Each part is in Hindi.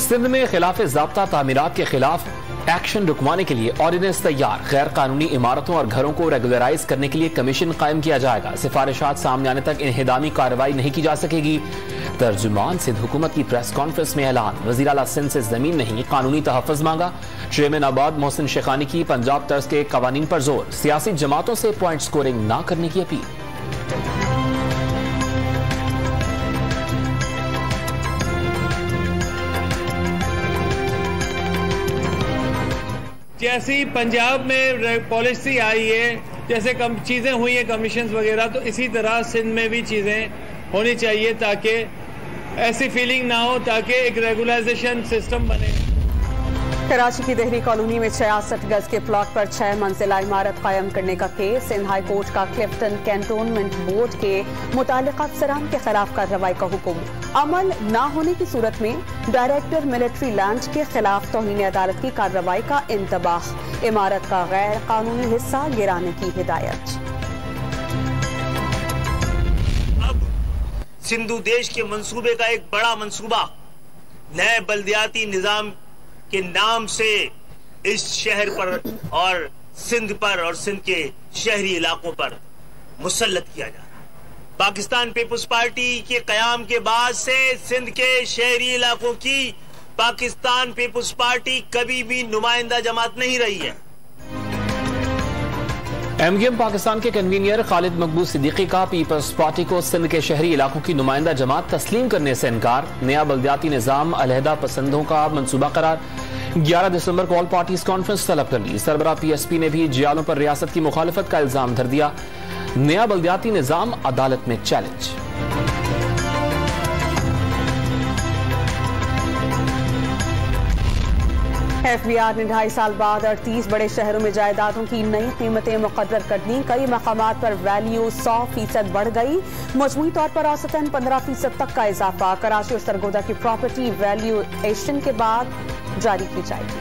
सिंध में खिलाफ ज़ाब्ता तामीरात के खिलाफ एक्शन रुकवाने के लिए ऑर्डिनेंस तैयार। गैर कानूनी इमारतों और घरों को रेगुलराइज करने के लिए कमीशन कायम किया जाएगा। सिफारिशात सामने आने तक इन्हिदामी कार्रवाई नहीं की जा सकेगी। तर्जुमान सिंध हुकूमत की प्रेस कॉन्फ्रेंस में ऐलान। वज़ीर आला सिंध से जमीन नहीं कानूनी तहफ़्फ़ुज़ मांगा। चेयरमैन आबाद मोहसिन शेखानी की पंजाब तर्ज के कवानीन पर जोर। सियासी जमातों से पॉइंट स्कोरिंग न करने की अपील। जैसी पंजाब में पॉलिसी आई है, जैसे चीज़ें हुई हैं कमीशंस वगैरह, तो इसी तरह सिंध में भी चीज़ें होनी चाहिए ताकि ऐसी फीलिंग ना हो, ताकि एक रेगुलाइजेशन सिस्टम बने। कराची की देहरी कॉलोनी में 66 गज के प्लॉट पर 6 मंजिला इमारत कायम करने का केस। सिंध हाई कोर्ट का क्लिफ्टन कैंटोनमेंट बोर्ड के मुतालिका अफसरान के खिलाफ कार्रवाई का हुक्म। अमल न होने की सूरत में डायरेक्टर मिलिट्री लैंड के खिलाफ तौहीन अदालत की कार्रवाई का इंतबाह। इमारत का गैर कानूनी हिस्सा गिराने की हिदायत। अब सिंधु देश के मंसूबे का एक बड़ा मंसूबा नए बल्दियाती निजाम के नाम से इस शहर पर और सिंध पर और सिंध के शहरी इलाकों पर मुसल्लत किया जा रहा है। पाकिस्तान पीपुल्स पार्टी के कयाम के बाद से सिंध के शहरी इलाकों की पाकिस्तान पीपुल्स पार्टी कभी भी नुमाइंदा जमात नहीं रही है। एमजीएम पाकिस्तान के कन्वीनियर खालिद मकबूल सिद्दीकी का पीपल्स पार्टी को सिंध के शहरी इलाकों की नुमाइंदा जमात तस्लीम करने से इनकार। नया बल्दियाती निजाम अलहदा पसंदों का मंसूबा करार। 11 दिसंबर को ऑल पार्टीज कॉन्फ्रेंस तलब कर ली। सरबराह पीएसपी ने भी जियालों पर रियासत की मुखालफत का इल्जाम धर दिया। नया बल्दियाती निजाम अदालत में चैलेंज। एफबीआर ने 2.5 साल बाद 38 बड़े शहरों में जायदादों की नई कीमतें मुकर्रर कर दी। कई मकामात पर वैल्यू 100% बढ़ गई। मजमूई तौर पर औसतन 15% तक का इजाफा। कराची और सरगोदा की प्रॉपर्टी वैल्यूएशन के बाद जारी की जाएगी।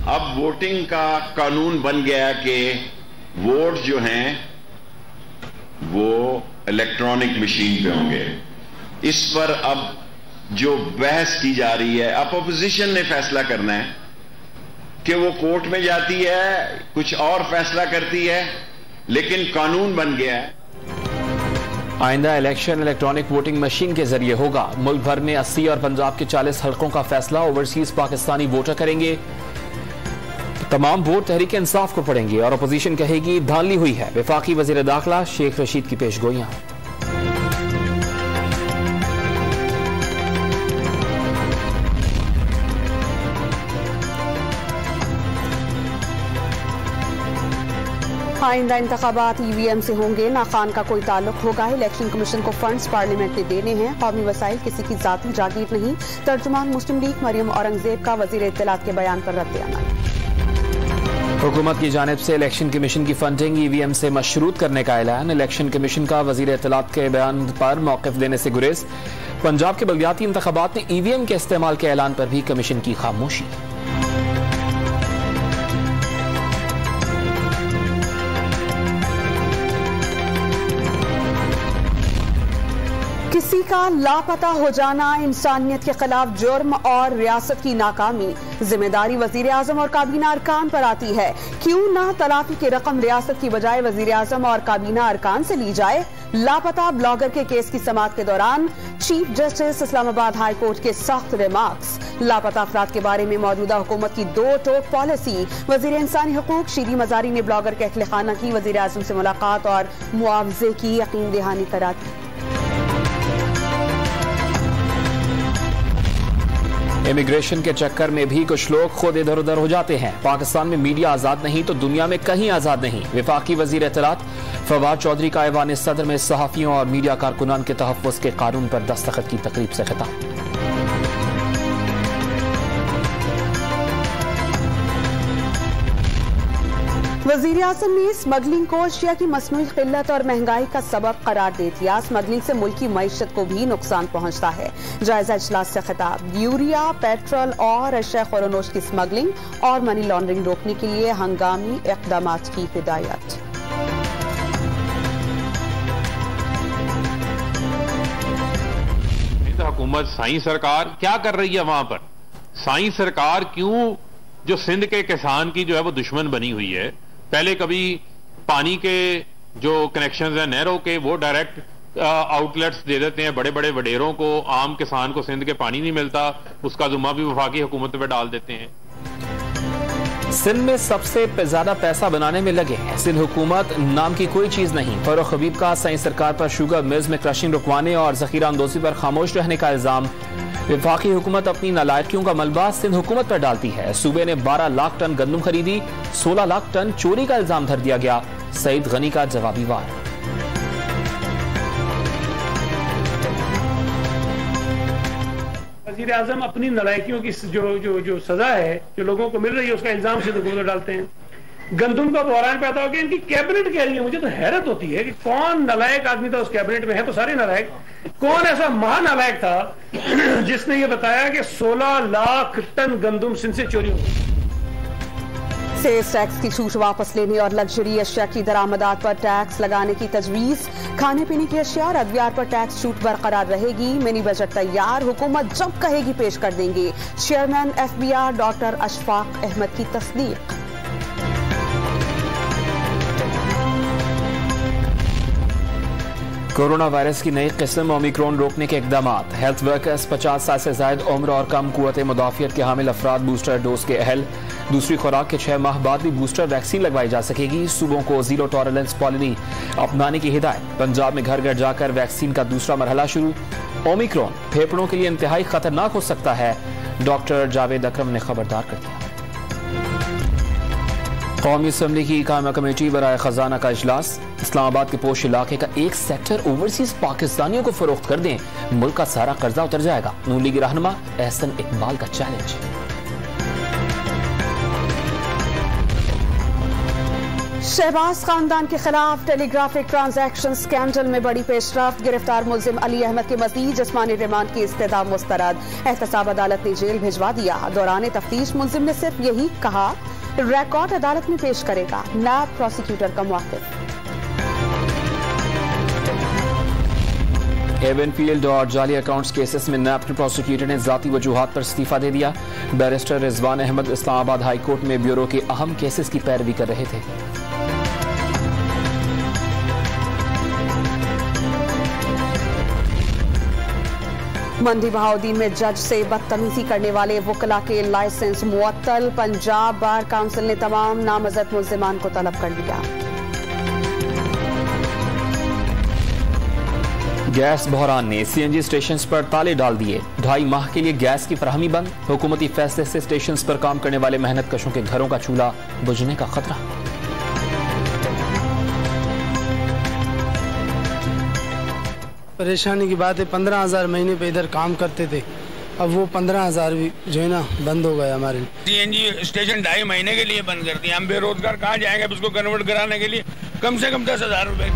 अब वोटिंग का कानून बन गया कि वोट जो हैं वो इलेक्ट्रॉनिक मशीन पे होंगे। इस पर अब जो बहस की जा रही है, अब अपोजिशन ने फैसला करना है कि वो कोर्ट में जाती है, कुछ और फैसला करती है, लेकिन कानून बन गया है। आइंदा इलेक्शन इलेक्ट्रॉनिक वोटिंग मशीन के जरिए होगा। मुल्क भर में 80 और पंजाब के 40 हलकों का फैसला ओवरसीज पाकिस्तानी वोटर करेंगे। तमाम वोट तहरीक इंसाफ को पड़ेंगे और अपोजिशन कहेगी धांधली हुई है। वफाकी वजीर दाखिला शेख रशीद की पेशगोइयां। आइंदा इंतखाबात ईवीएम से होंगे, ना खान का कोई ताल्लुक होगा। इलेक्शन कमीशन को फंड्स पार्लियामेंट ने देने हैं। कौमी वसाइल किसी की जाती जागीर नहीं। तर्जुमान मुस्लिम लीग मरियम औरंगजेब का वजीर इत्तलात के बयान पर रद्द-ए-अमल। हुकूमत की जानिब से इलेक्शन कमीशन की फंडिंग ईवीएम से मशरूत करने का ऐलान। इलेक्शन कमीशन का वजीर इत्तलात के बयान पर मौक़िफ देने से गुरेज। पंजाब के बल्दियाती इंतखाबात में ईवीएम के इस्तेमाल के ऐलान पर भी कमीशन की खामोशी। किसी का लापता हो जाना इंसानियत के खिलाफ जुर्म और रियासत की नाकामी। जिम्मेदारी वजीर आजम और काबीना अरकान पर आती है। क्यों ना तलाफी की रकम रियासत की बजाय वजीर आजम और काबीना अरकान से ली जाए। लापता ब्लॉगर के केस की समाअत के दौरान chief justice Islamabad high court के सख्त रिमार्क्स। लापता अफराद के बारे में मौजूदा हुकूमत की 2 टोक पॉलिसी। वजीर इंसानी हुकूक शीरी मजारी ने ब्लॉगर के अहले खाना की वजीर आजम से मुलाकात और मुआवजे की यकीन दहानी करा दी। इमिग्रेशन के चक्कर में भी कुछ लोग खुद इधर उधर हो जाते हैं। पाकिस्तान में मीडिया आजाद नहीं तो दुनिया में कहीं आजाद नहीं। वफाकी वजीर इत्तलात फवाद चौधरी का ऐवान सदर में सहाफियों और मीडिया कारकुनान के तहफ़्फ़ुज़ के कानून पर दस्तखत की तकरीब से खिताब। वजीर आज़म ने स्मगलिंग को अशिया की मसनूई किल्लत और महंगाई का सबब करार दे दिया। स्मगलिंग से मुल्की मईशत को भी नुकसान पहुंचता है। जायजा इजलास से खिताब। यूरिया, पेट्रोल और अशिया खुरोनोश की स्मगलिंग और मनी लॉन्ड्रिंग रोकने के लिए हंगामी इक़दामात की हिदायत। हुकूमत साईं सरकार क्या कर रही है वहां पर? साईं सरकार क्यों जो सिंध के किसान की जो है वो दुश्मन बनी हुई है? पहले कभी पानी के जो कनेक्शन है नहरों के वो डायरेक्ट आउटलेट्स दे देते हैं बड़े बड़े वडेरों को, आम किसान को सिंध के पानी नहीं मिलता, उसका जुम्मा भी वफाकी हुकूमत पे डाल देते हैं। सिंध में सबसे ज्यादा पैसा बनाने में लगे हैं सिंध हुकूमत नाम की कोई चीज नहीं। फरूख हबीब का सही सरकार पर शुगर मिल्स में क्रशिंग रुकवाने और जखीरा अंदोजी पर खामोश रहने का इल्जाम। वफाकी हुकूमत अपनी नालायकियों का मलबा सिंध हुकूमत पर डालती है। सूबे ने 12 लाख टन गंदम खरीदी, 16 लाख टन चोरी का इल्जाम धर दिया गया। सईद गनी का जवाबी वार। वज़ीर आज़म अपनी नालायकियों की जो सजा है जो लोगों को मिल रही है उसका इल्जाम सिंध हुकूमत पर डालते हैं। गंदम का बहरान पैदा हो गया, इनकी कैबिनेट कह रही है। मुझे तो हैरत होती है कि कौन नालायक आदमी था उस कैबिनेट में, है तो सारे नालायक। कौन ऐसा महानालायक था जिसने ये बताया कि 16 लाख टन गंदम सिंध से चोरी हो गई। सेल्स टैक्स की छूट वापस लेने और लग्जरी अशिया की दरामदात पर टैक्स लगाने की तजवीज। खाने पीने की अशिया और अद्वियार पर टैक्स छूट बरकरार रहेगी। मिनी बजट तैयार, हुकूमत जब कहेगी पेश कर देंगे। Chairman FBR doctor Ashfaq Ahmad की तस्दीक। कोरोना वायरस की नई किस्म ओमिक्रॉन रोकने के इकदाम। हेल्थ वर्कर्स, 50 साल से ज्यादा उम्र और कम कुव्वत मुदाफियत के हामिल अफराद बूस्टर डोज के अहल। दूसरी खुराक के 6 माह बाद भी बूस्टर वैक्सीन लगवाई जा सकेगी। सूबों को जीरो टॉलरेंस पॉलिसी अपनाने की हिदायत। पंजाब में घर घर जाकर वैक्सीन का दूसरा मरहला शुरू। ओमिक्रॉन फेफड़ों के लिए इंतहाई खतरनाक हो सकता है, डॉक्टर जावेद अकरम ने खबरदार कर दिया। कौमी असम्बली की कायमा कमेटी बराए खजाना का इजलास। इस्लामाबाद के पोश इलाके का एक सेक्टर ओवरसीज पाकिस्तानियों को फरोख्त कर दें, मुल्क का सारा कर्जा उतर जाएगा। नून लीगी रहनुमा एहसन इकबाल का चैलेंज। शहबाज खानदान के खिलाफ टेलीग्राफिक ट्रांजैक्शन स्कैंडल में बड़ी पेशरफ्त। गिरफ्तार मुल्जिम अली अहमद के मजीद जिस्मानी रिमांड की इस्तदा मुस्तरद। एहतसाब अदालत ने जेल भिजवा दिया। दौरान तफ्तीश मुल्जिम ने सिर्फ यही कहा, रिकॉर्ड अदालत में पेश करेगा। नायब प्रोसिक्यूटर का मौक़िफ़। एवनफील्ड और जाली अकाउंट्स केसेस में नायब प्रोसिक्यूटर ने जाती वजूहात पर इस्तीफा दे दिया। Barrister Rizwan Ahmed Islamabad high court में ब्यूरो के अहम केसेस की पैरवी कर रहे थे। मंडी बहाउद्दीन में जज से बदतमीजी करने वाले वकला के लाइसेंस मुअत्तल। पंजाब बार काउंसिल ने तमाम नामजद मुल्जिमान को तलब कर लिया। गैस बहरान ने CNG स्टेशन पर ताले डाल दिए। 2.5 माह के लिए गैस की फराहमी बंद। हुकूमती फैसले से स्टेशन पर काम करने वाले मेहनत कशों के घरों का चूल्हा बुझने का खतरा। परेशानी की बात है, 15,000 महीने पे इधर काम करते थे, अब वो 15,000 भी जो है ना बंद हो गया हमारे लिए। CNG स्टेशन 2.5 महीने के लिए बंद कर दिए। हम बेरोजगार कहाँ जाएंगे उसको कन्वर्ट कराने के लिए? कम से कम 10,000 रुपए।